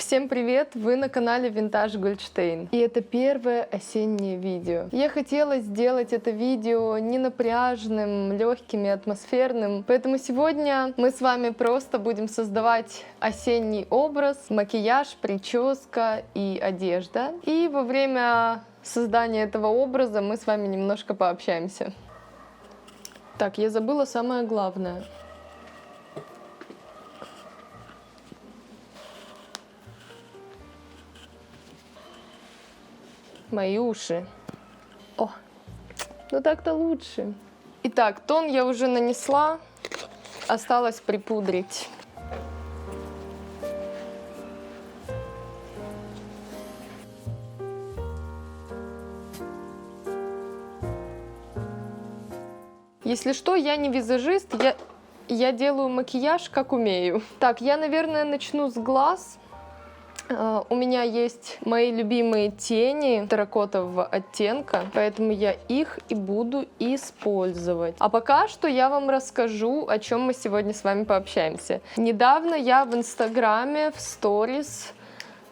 Всем привет! Вы на канале Vintage Goldstein. И это первое осеннее видео. Я хотела сделать это видео ненапряжным, легким и атмосферным. Поэтому сегодня мы с вами просто будем создавать осенний образ, макияж, прическа и одежда. И во время создания этого образа мы с вами немножко пообщаемся. Так, я забыла самое главное. Мои уши. О, ну так-то лучше. Итак, тон я уже нанесла, осталось припудрить. Если что, я не визажист, я делаю макияж как умею. Так, я, наверное, начну с глаз. У меня есть мои любимые тени терракотового оттенка, поэтому я их и буду использовать. А пока что я вам расскажу, о чем мы сегодня с вами пообщаемся. Недавно я в Инстаграме, в сторис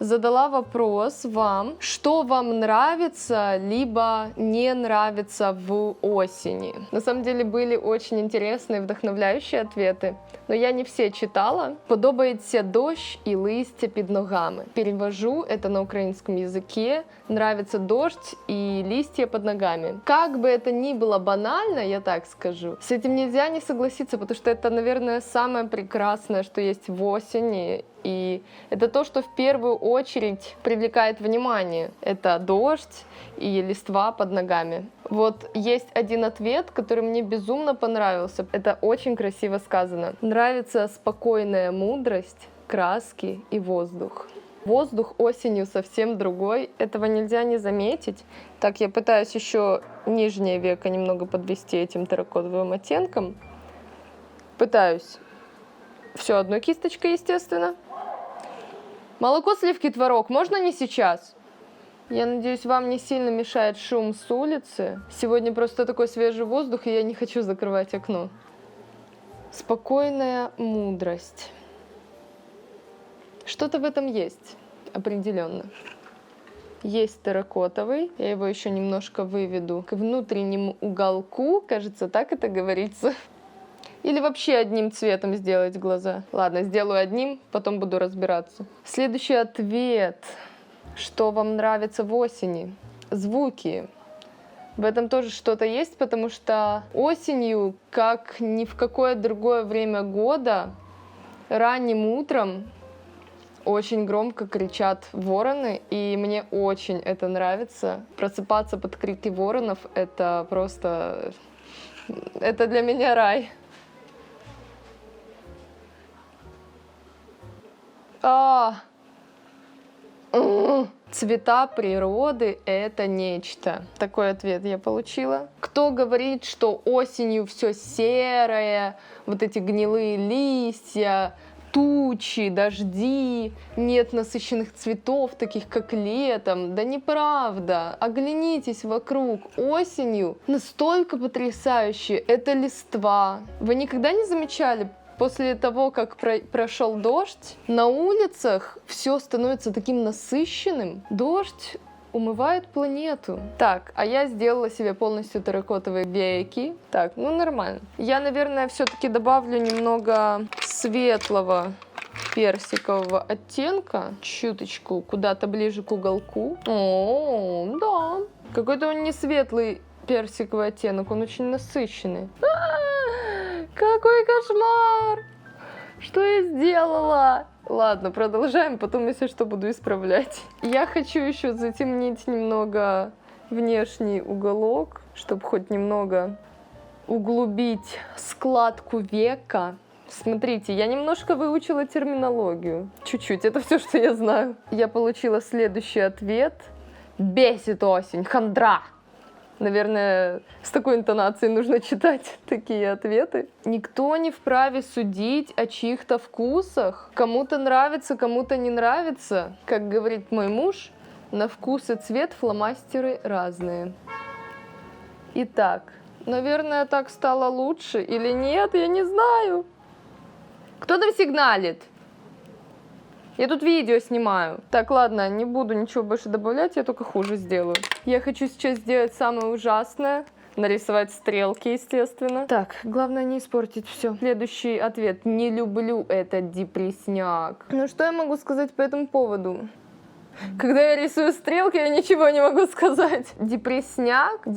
задала вопрос вам, что вам нравится, либо не нравится в осени. На самом деле были очень интересные, вдохновляющие ответы, но я не все читала. Подобається дощ і листя під ногами. Перевожу это на украинском языке. Нравится дождь и листья под ногами. Как бы это ни было банально, я так скажу, с этим нельзя не согласиться, потому что это, наверное, самое прекрасное, что есть в осени. И это то, что в первую очередь привлекает внимание. Это дождь и листва под ногами. Вот есть один ответ, который мне безумно понравился. Это очень красиво сказано. Нравится спокойная мудрость, краски и воздух. Воздух осенью совсем другой. Этого нельзя не заметить. Так, я пытаюсь еще нижнее веко немного подвести этим терракотовым оттенком. Пытаюсь. Все одной кисточкой, естественно. Молоко, сливки, творог. Можно не сейчас? Я надеюсь, вам не сильно мешает шум с улицы. Сегодня просто такой свежий воздух, и я не хочу закрывать окно. Спокойная мудрость. Что-то в этом есть, определенно. Есть терракотовый. Я его еще немножко выведу к внутреннему уголку. Кажется, так это говорится. Или вообще одним цветом сделать глаза. Ладно, сделаю одним, потом буду разбираться. Следующий ответ. Что вам нравится в осени? Звуки. В этом тоже что-то есть, потому что осенью, как ни в какое другое время года, ранним утром очень громко кричат вороны, и мне очень это нравится. Просыпаться под крики воронов — это просто... Это для меня рай. Цвета природы — это нечто. Такой ответ я получила. Кто говорит, что осенью все серое, вот эти гнилые листья, тучи, дожди, нет насыщенных цветов, таких как летом? Да неправда. Оглянитесь вокруг. Осенью настолько потрясающе. Это листва. Вы никогда не замечали? После того, как прошел дождь, на улицах все становится таким насыщенным. Дождь умывает планету. Так, а я сделала себе полностью терракотовые веки. Так, ну нормально. Я, наверное, все-таки добавлю немного светлого персикового оттенка. Чуточку куда-то ближе к уголку. О, да. Какой-то он не светлый персиковый оттенок, он очень насыщенный. Какой кошмар! Что я сделала? Ладно, продолжаем, потом, если что, буду исправлять. Я хочу еще затемнить немного внешний уголок, чтобы хоть немного углубить складку века. Смотрите, я немножко выучила терминологию. Чуть-чуть, это все, что я знаю. Я получила следующий ответ. Бесит осень, хандра. Наверное, с такой интонацией нужно читать такие ответы. Никто не вправе судить о чьих-то вкусах. Кому-то нравится, кому-то не нравится. Как говорит мой муж, на вкус и цвет фломастеры разные. Итак, наверное, так стало лучше или нет, я не знаю. Кто там сигналит? Я тут видео снимаю. Так, ладно, не буду ничего больше добавлять, я только хуже сделаю. Я хочу сейчас сделать самое ужасное. Нарисовать стрелки, естественно. Так, главное не испортить все. Следующий ответ. Не люблю этот депрессняк. Ну что я могу сказать по этому поводу? Когда я рисую стрелки, я ничего не могу сказать. Депрессняк.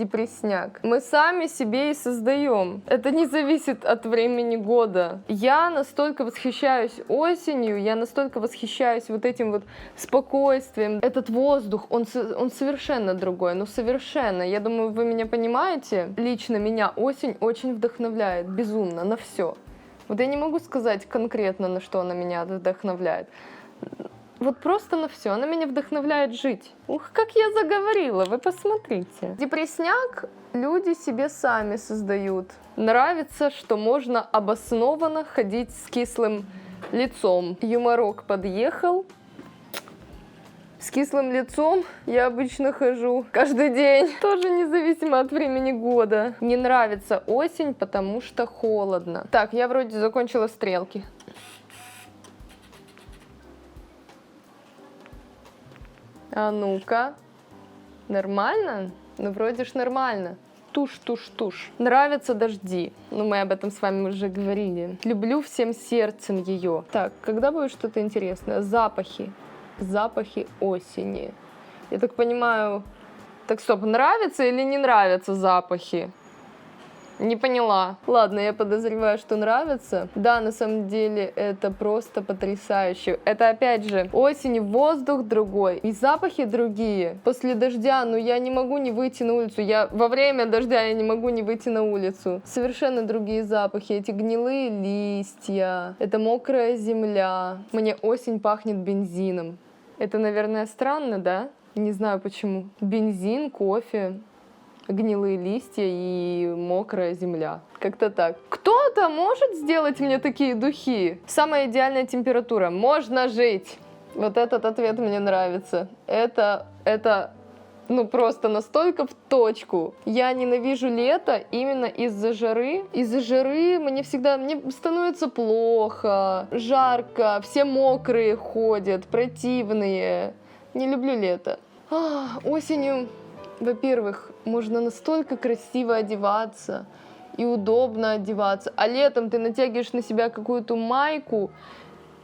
Мы сами себе и создаем. Это не зависит от времени года. Я настолько восхищаюсь осенью, я настолько восхищаюсь вот этим вот спокойствием. Этот воздух, он совершенно другой, ну совершенно. Я думаю, вы меня понимаете. Лично меня осень очень вдохновляет, безумно, на все. Вот я не могу сказать конкретно, на что она меня вдохновляет. Вот просто на все. Она меня вдохновляет жить. Ух, как я заговорила, вы посмотрите. Депрессняк люди себе сами создают. Нравится, что можно обоснованно ходить с кислым лицом. Юморок подъехал. С кислым лицом я обычно хожу каждый день. Тоже независимо от времени года. Не нравится осень, потому что холодно. Так, я вроде закончила стрелки. А ну-ка. Нормально? Ну, вроде ж нормально. Тушь. Нравятся дожди. Ну, мы об этом с вами уже говорили. Люблю всем сердцем ее. Так, когда будет что-то интересное? Запахи. Запахи осени. Я так понимаю... Так, стоп, нравятся или не нравятся запахи? Не поняла. Ладно, я подозреваю, что нравится. Да, на самом деле это просто потрясающе. Это опять же осень, воздух другой и запахи другие. После дождя, ну я не могу не выйти на улицу. Во время дождя я не могу не выйти на улицу. Совершенно другие запахи. Эти гнилые листья, это мокрая земля. Мне осень пахнет бензином. Это, наверное, странно, да? Не знаю почему. Бензин, кофе, гнилые листья и мокрая земля. Как-то так. Кто-то может сделать мне такие духи? Самая идеальная температура. Можно жить. Вот этот ответ мне нравится. Это ну просто настолько в точку. Я ненавижу лето именно из-за жары. Из-за жары мне становится плохо, жарко, все мокрые ходят, противные. Не люблю лето. Осенью, во-первых, можно настолько красиво одеваться и удобно одеваться, а летом ты натягиваешь на себя какую-то майку,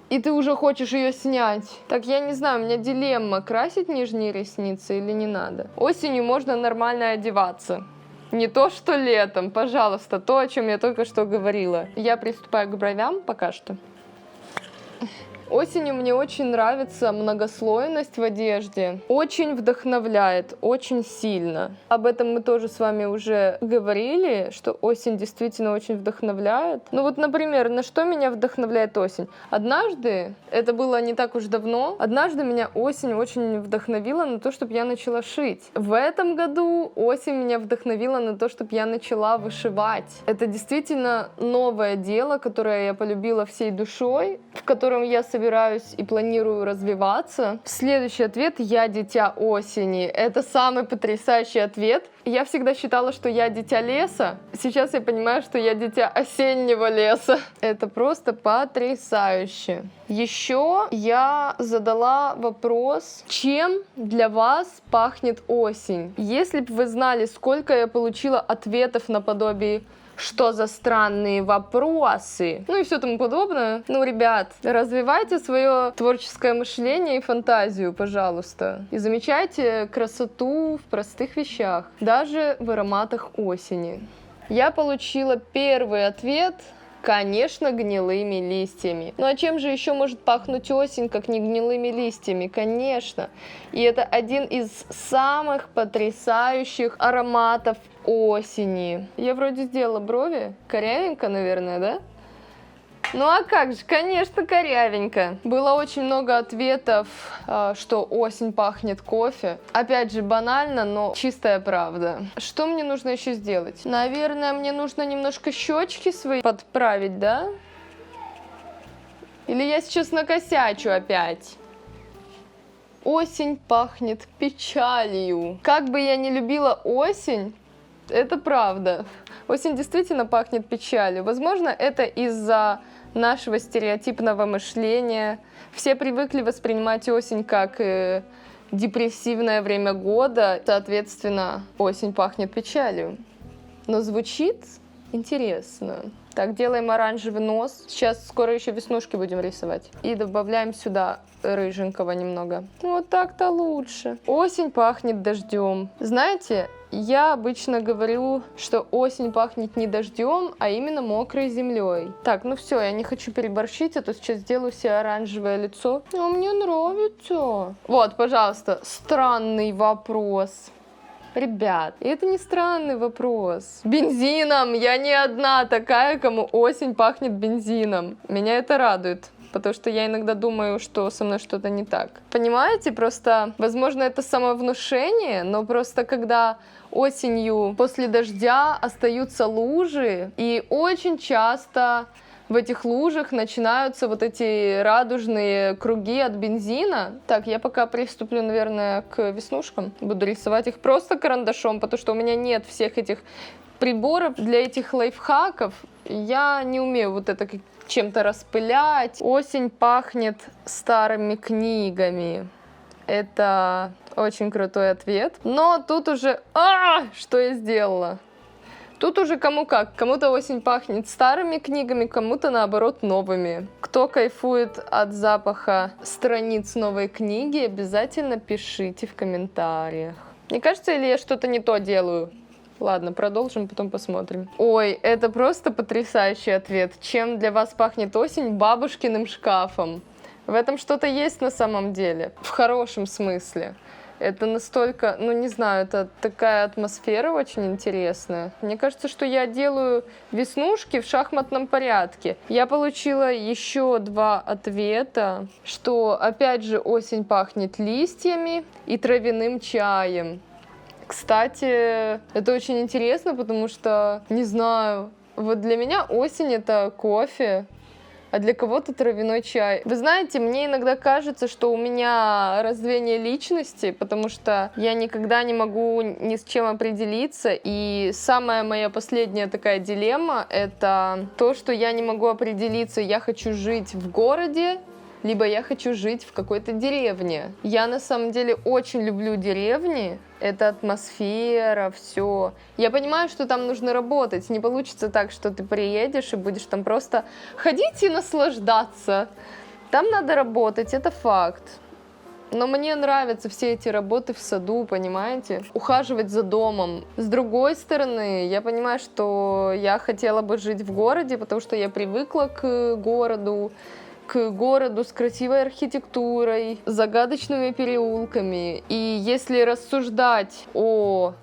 и ты уже хочешь ее снять. Так, я не знаю, у меня дилемма, красить нижние ресницы или не надо. Осенью можно нормально одеваться. Не то, что летом, пожалуйста, то, о чем я только что говорила. Я приступаю к бровям пока что. Осенью мне очень нравится многослойность в одежде. Очень вдохновляет, очень сильно. Об этом мы тоже с вами уже говорили, что осень действительно очень вдохновляет. Ну вот, например, на что меня вдохновляет осень? Однажды, это было не так уж давно, однажды меня осень очень вдохновила на то, чтобы я начала шить. В этом году осень меня вдохновила на то, чтобы я начала вышивать. Это действительно новое дело, которое я полюбила всей душой, в котором я собираюсь и планирую развиваться. Следующий ответ: я дитя осени. Это самый потрясающий ответ. Я всегда считала, что я дитя леса. Сейчас я понимаю, что я дитя осеннего леса. Это просто потрясающе. Еще я задала вопрос, чем для вас пахнет осень? Если бы вы знали, сколько я получила ответов наподобие «что за странные вопросы?» ну и все тому подобное. Ну, ребят, развивайте свое творческое мышление и фантазию, пожалуйста. И замечайте красоту в простых вещах, даже в ароматах осени. Я получила первый ответ. Конечно, гнилыми листьями. Ну а чем же еще может пахнуть осень, как не гнилыми листьями? Конечно. И это один из самых потрясающих ароматов осени. Я вроде сделала брови. Корявенько, наверное, да? Ну а как же, конечно, корявенько. Было очень много ответов, что осень пахнет кофе. Опять же, банально, но чистая правда. Что мне нужно еще сделать? Наверное, мне нужно немножко щечки свои подправить, да? Или я сейчас накосячу опять? Осень пахнет печалью. Как бы я ни любила осень, Это правда. Осень действительно пахнет печалью. Возможно, это из-за нашего стереотипного мышления. Все привыкли воспринимать осень как депрессивное время года. Соответственно, осень пахнет печалью. Но звучит интересно. Так, делаем оранжевый нос. Сейчас скоро еще веснушки будем рисовать. И добавляем сюда рыженького немного. Вот так-то лучше. Осень пахнет дождем. Знаете, я обычно говорю, что осень пахнет не дождем, а именно мокрой землей. Так, ну все, я не хочу переборщить, а то сейчас сделаю себе оранжевое лицо. А мне нравится. Вот, пожалуйста, странный вопрос. Ребят, это не странный вопрос. Бензином! Я не одна такая, кому осень пахнет бензином. Меня это радует, потому что я иногда думаю, что со мной что-то не так. Понимаете, просто, возможно, это самовнушение, но просто когда осенью после дождя остаются лужи, и очень часто в этих лужах начинаются вот эти радужные круги от бензина. Так, я пока приступлю, наверное, к веснушкам. Буду рисовать их просто карандашом, потому что у меня нет всех этих приборов для этих лайфхаков. Я не умею вот это чем-то распылять. Осень пахнет старыми книгами. Это очень крутой ответ. Но тут уже... Что я сделала? Тут уже кому как. Кому-то осень пахнет старыми книгами, кому-то, наоборот, новыми. Кто кайфует от запаха страниц новой книги, обязательно пишите в комментариях. Мне кажется, или я что-то не то делаю? Ладно, продолжим, потом посмотрим. Ой, это просто потрясающий ответ. Чем для вас пахнет осень? Бабушкиным шкафом. В этом что-то есть на самом деле. В хорошем смысле. Это настолько, ну не знаю, это такая атмосфера очень интересная. Мне кажется, что я делаю веснушки в шахматном порядке. Я получила еще 2 ответа, что опять же осень пахнет листьями и травяным чаем. Кстати, это очень интересно, потому что, не знаю, вот для меня осень это кофе, а для кого-то травяной чай. Вы знаете, мне иногда кажется, что у меня раздвоение личности, потому что я никогда не могу ни с чем определиться, и самая моя последняя такая дилемма — это то, что я не могу определиться, я хочу жить в городе, либо я хочу жить в какой-то деревне. Я на самом деле очень люблю деревни, это атмосфера, все. Я понимаю, что там нужно работать, не получится так, что ты приедешь и будешь там просто ходить и наслаждаться. Там надо работать, это факт. Но мне нравятся все эти работы в саду, понимаете? Ухаживать за домом. С другой стороны, я понимаю, что я хотела бы жить в городе, потому что я привыкла к городу с красивой архитектурой, загадочными переулками. И если рассуждать о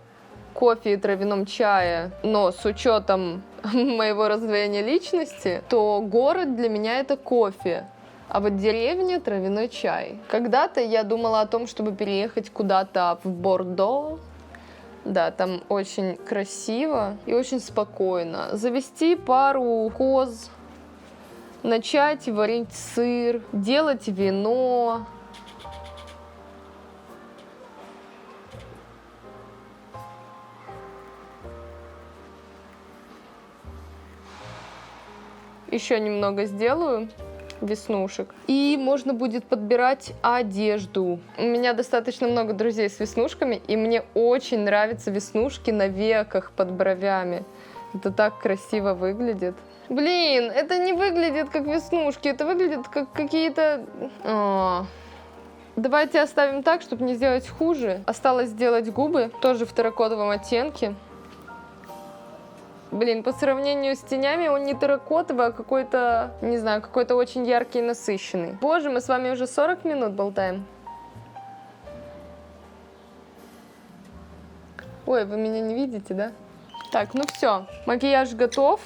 кофе и травяном чае, но с учетом моего раздвоения личности, то город для меня это кофе, а вот деревня — травяной чай. Когда-то я думала о том, чтобы переехать куда-то в Бордо. Да, там очень красиво и очень спокойно. Завести пару коз, начать варить сыр, делать вино. Еще немного сделаю веснушек. И можно будет подбирать одежду. У меня достаточно много друзей с веснушками, и мне очень нравятся веснушки на веках под бровями. Это так красиво выглядит. Блин, это не выглядит как веснушки, это выглядит как какие-то... Давайте оставим так, чтобы не сделать хуже. Осталось сделать губы, тоже в терракотовом оттенке. Блин, по сравнению с тенями он не терракотовый, а какой-то, не знаю, какой-то очень яркий и насыщенный. Боже, мы с вами уже 40 минут болтаем. Ой, вы меня не видите, да? Так, ну все, макияж готов.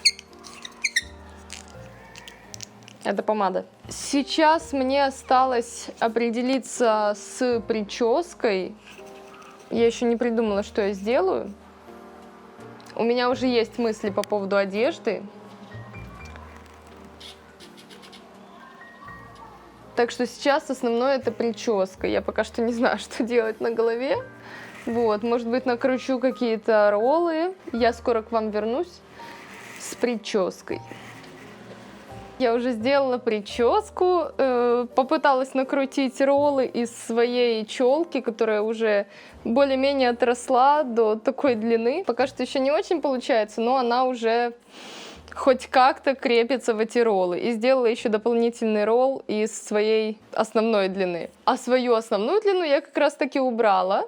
Это помада. Сейчас мне осталось определиться с прической. Я еще не придумала, что я сделаю. У меня уже есть мысли по поводу одежды. Так что сейчас основное это прическа. Я пока что не знаю, что делать на голове. Вот, может быть, накручу какие-то роллы. Я скоро к вам вернусь с прической. Я уже сделала прическу, попыталась накрутить роллы из своей челки, которая уже более-менее отросла до такой длины. Пока что еще не очень получается, но она уже хоть как-то крепится в эти роллы. И сделала еще дополнительный ролл из своей основной длины. А свою основную длину я как раз таки убрала.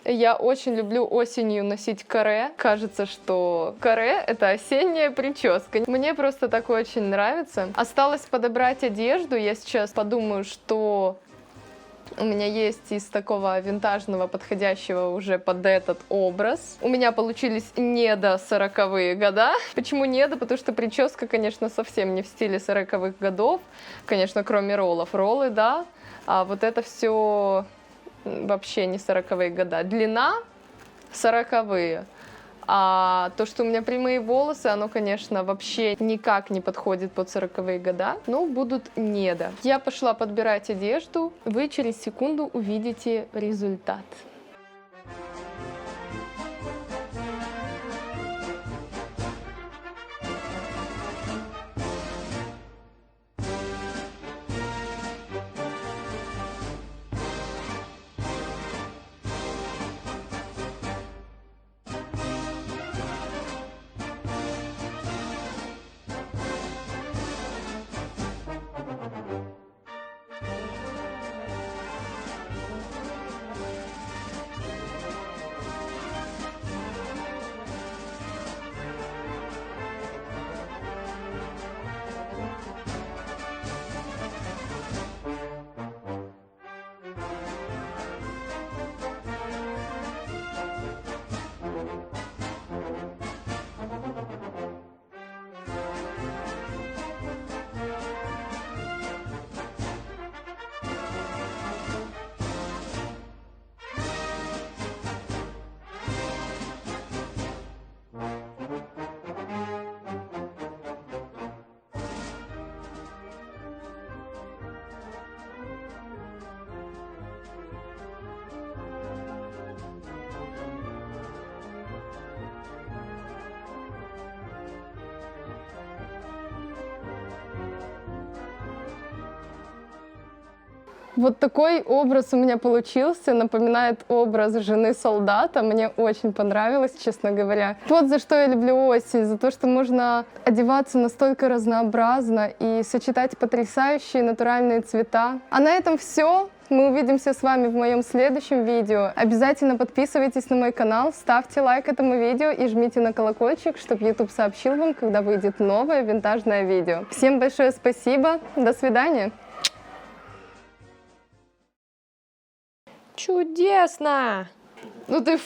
Я очень люблю осенью носить каре. Кажется, что каре — это осенняя прическа. Мне просто так очень нравится. Осталось подобрать одежду. Я сейчас подумаю, что у меня есть из такого винтажного, подходящего уже под этот образ. У меня получились недо 40-е года. Почему недо? Потому что прическа, конечно, совсем не в стиле 40-х годов. Конечно, кроме роллов. Роллы, да. А вот это все вообще не 40-е года. Длина 40-е. А то, что у меня прямые волосы, оно, конечно, вообще никак не подходит под 40-е года. Но будут недо. Я пошла подбирать одежду. Вы через секунду увидите результат. Вот такой образ у меня получился, напоминает образ жены солдата. Мне очень понравилось, честно говоря. Вот за что я люблю осень, за то, что можно одеваться настолько разнообразно и сочетать потрясающие натуральные цвета. А на этом все. Мы увидимся с вами в моем следующем видео. Обязательно подписывайтесь на мой канал, ставьте лайк этому видео и жмите на колокольчик, чтобы YouTube сообщил вам, когда выйдет новое винтажное видео. Всем большое спасибо, до свидания! Чудесно! Ну ты...